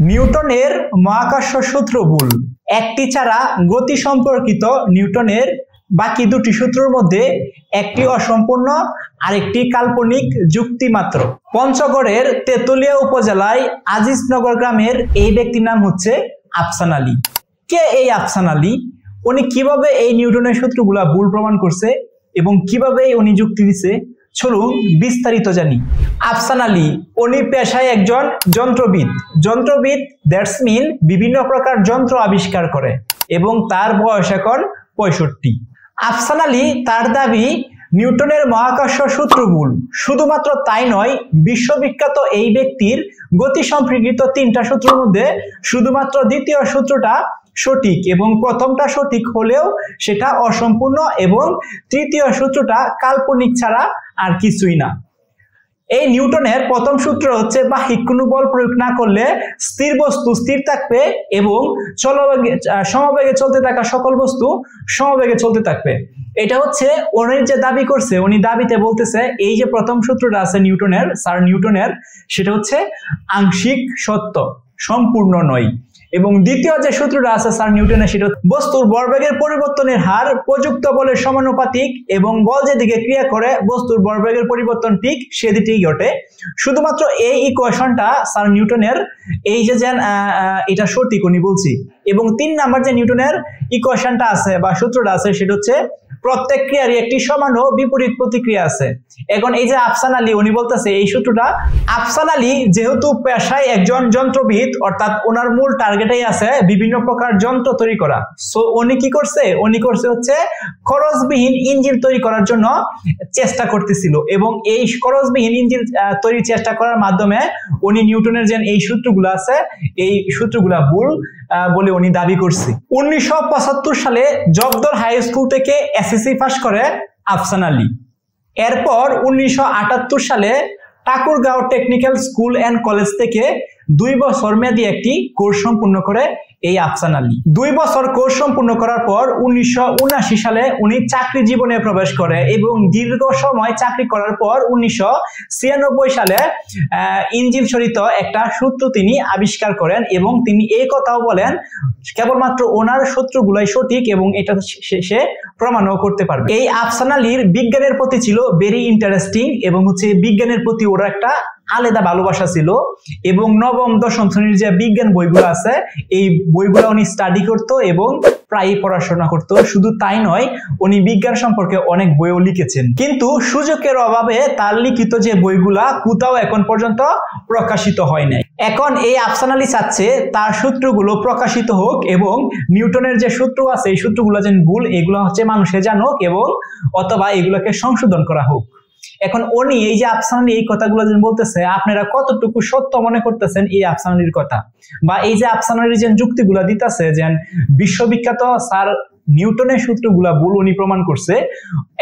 নিউটনের মহাকর্ষ সূত্র ভুল। একটি ছাড়া গতি সম্পর্কিত নিউটনের বাকি দুটি সূত্রের মধ্যে একটি অসম্পূর্ণ আরেকটি কাল্পনিক যুক্তি মাত্র। পঞ্চগড়ের তেতুলিয়া উপজেলায় আজিজনগর গ্রামের এই ব্যক্তির নাম হচ্ছে আফসান আলী। কে এই আফসান আলী? উনি কিভাবে এই নিউটনের সূত্রগুলা ভুল প্রমাণ করছে এবং কিভাবে উনি যুক্তি দিছে, চলুন বিস্তারিত জানি। আফসান আলী উনি পেশায় একজন যন্ত্রবিদ দ্যাটস মিন বিভিন্ন প্রকার যন্ত্র আবিষ্কার করে এবং তার বয়স এখন 65। আফসান আলী তার দাবি নিউটনের মহাকর্ষ সূত্র ভুল। শুধুমাত্র তাই নয়, বিশ্ববিখ্যাত এই ব্যক্তির গতি সম্পর্কিত তিনটা সূত্রের মধ্যে শুধুমাত্র দ্বিতীয় সূত্রটা সঠিক এবং প্রথমটা সঠিক হলেও সেটা অসম্পূর্ণ এবং তৃতীয় সূত্রটা কাল্পনিক ছাড়া আর কিছুই না। এই নিউটনের প্রথম সূত্র হচ্ছে বাহ্যিক কোনো বল প্রয়োগ না করলে স্থির বস্তু স্থির থাকবে এবং সমবেগে চলতে থাকা সকল বস্তু সমবেগে চলতে থাকবে। এটা হচ্ছে উনি যে দাবি করছে, উনি দাবিতে বলতেছে এই যে প্রথম সূত্রটা আছে স্যার নিউটনের, সেটা হচ্ছে আংশিক সত্য, সম্পূর্ণ নয়। এবং দ্বিতীয় যে সূত্রটা আছে স্যার নিউটনের, সেটা বস্তুর ভরবেগের পরিবর্তনের হার প্রযুক্ত বলের সমানুপাতিক এবং বল যেদিকে ক্রিয়া করে বস্তুর ভরবেগের পরিবর্তন ঠিক সেদিকেই ঘটে। শুধুমাত্র এই ইকুয়েশনটা স্যার নিউটনের এই যে এটা সঠিক উনি বলছি। এবং 3 নাম্বার যে নিউটনের ইকুয়েশনটা আছে বা সূত্রটা আছে, সেটা হচ্ছে প্রত্যেক ক্রিয়ারই একটি সমান ও বিপরীত প্রতিক্রিয়া আছে। এখন এই যে আফসান আলী উনি বলতেছে এই সূত্রটা, আফসান আলী যেহেতু পেশায় একজন যন্ত্রবিদ, অর্থাৎ ওনার মূল টার্গেটেই আছে বিভিন্ন প্রকার যন্ত্র তৈরি করা। সো উনি কি করছে, হচ্ছে খরচবিহীন ইঞ্জিন তৈরি করার জন্য চেষ্টা করতেছিল এবং এই খরচবিহীন ইঞ্জিন তৈরির চেষ্টা করার মাধ্যমে উনি নিউটনের যে এই সূত্রগুলো আছে এই সূত্রগুলা ভুল বলে উনি দাবি করছে। 1975 সালে জগদল হাই স্কুল থেকে এসএসসি পাস করে আফসান আলী। এরপর 1978 সালে Thakurgaon technical school and college থেকে 2 বছর মেয়াদী একটি কোর্স সম্পূর্ণ করে এই আফসান আলী। 2 বছর কোর্স সম্পূর্ণ করার পর 1979 সালে উনি চাকরি জীবনে প্রবেশ করে এবং দীর্ঘ সময় চাকরি করার পর 1996 সালে ইঞ্জিন সরিত একটা সূত্র তিনি আবিষ্কার করেন এবং তিনি এই কথাও বলেন কেবলমাত্র ওনার সূত্রগুলাই সঠিক এবং এটা সে প্রমাণও করতে পারবে। এই আফসান আলীর বিজ্ঞানের প্রতি ছিল ভেরি ইন্টারেস্টিং এবং হচ্ছে বিজ্ঞানের প্রতি ওর একটা আলাদা ভালোবাসা ছিল এবং নবম দশম শ্রেণীর যে বিজ্ঞান বইগুলো আছে এই বইগুলো উনি স্টাডি করতো এবং প্রায়ই পড়াশোনা করতো। শুধু তাই নয়, উনি বিজ্ঞান সম্পর্কে অনেক বইও লিখেছেন, কিন্তু সুযোগের অভাবে তার লিখিত যে বইগুলা কোথাও এখন পর্যন্ত প্রকাশিত হয় নাই। এখন এই আফসান আলী চাচ্ছে তার সূত্রগুলো প্রকাশিত হোক এবং নিউটনের যে সূত্র আছে এই সূত্রগুলো যেন ভুল এগুলো হচ্ছে মানুষে জানুক এবং অথবা এগুলোকে সংশোধন করা হোক। এখন উনি এই যে আফসান আলী এই কথাগুলো যেন বলতেছে, আপনারা কতটুকু সত্য মনে করতেছেন এই আফসান আলীর কথা, বা এই যে আফসান আলীর যে যুক্তিগুলা দিতেছে যে বিশ্ববিখ্যাত স্যার নিউটনের সূত্রগুলা ভুল উনি প্রমাণ করছে,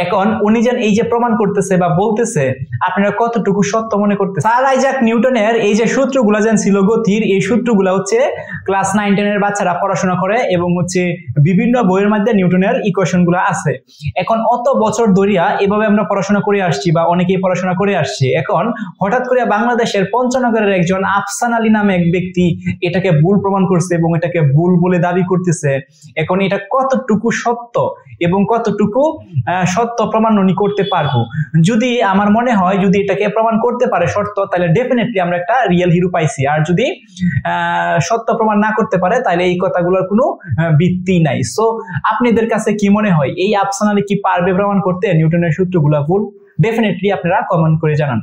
এখন উনি যেন এই যে প্রমাণ করতেছে বা বলতেছে আপনারা কতটুকু সত্য মনে করতেছে। স্যার আইজাক নিউটনের এই যে সূত্রগুলা যেন ছিল গতির, এই সূত্রগুলা হচ্ছে ক্লাস 9-10 এর বাচ্চারা পড়াশোনা করে এবং হচ্ছে বিভিন্ন বইয়ের মধ্যে নিউটনের ইকুয়েশন গুলা আছে। এখন অত বছর ধরিয়া এভাবে আমরা পড়াশোনা করে আসছি বা অনেকেই পড়াশোনা করে আসছে, এখন হঠাৎ করে বাংলাদেশের পঞ্চনগরের একজন আফসান আলী নামে এক ব্যক্তি এটাকে ভুল প্রমাণ করছে এবং এটাকে ভুল বলে দাবি করতেছে। এখন এটা কতটুকু সত্য এবং কতটুকু সত্য প্রমাণ উনি করতে পারবো, যদি আমার মনে হয় যদি এটাকে প্রমাণ করতে পারে সত্য, তাহলে ডেফিনেটলি আমরা একটা রিয়েল হিরো পাইছি। আর যদি সত্য প্রমাণ না করতে পারে তাহলে এই কথাগুলোর কোনো ভিত্তি নাই। সো আপনাদের কাছে কি মনে হয় এই আফসান আলী কি পারবে প্রমাণ করতে নিউটনের সূত্রগুলা ভুল? ডেফিনেটলি আপনারা কমেন্ট করে জানান।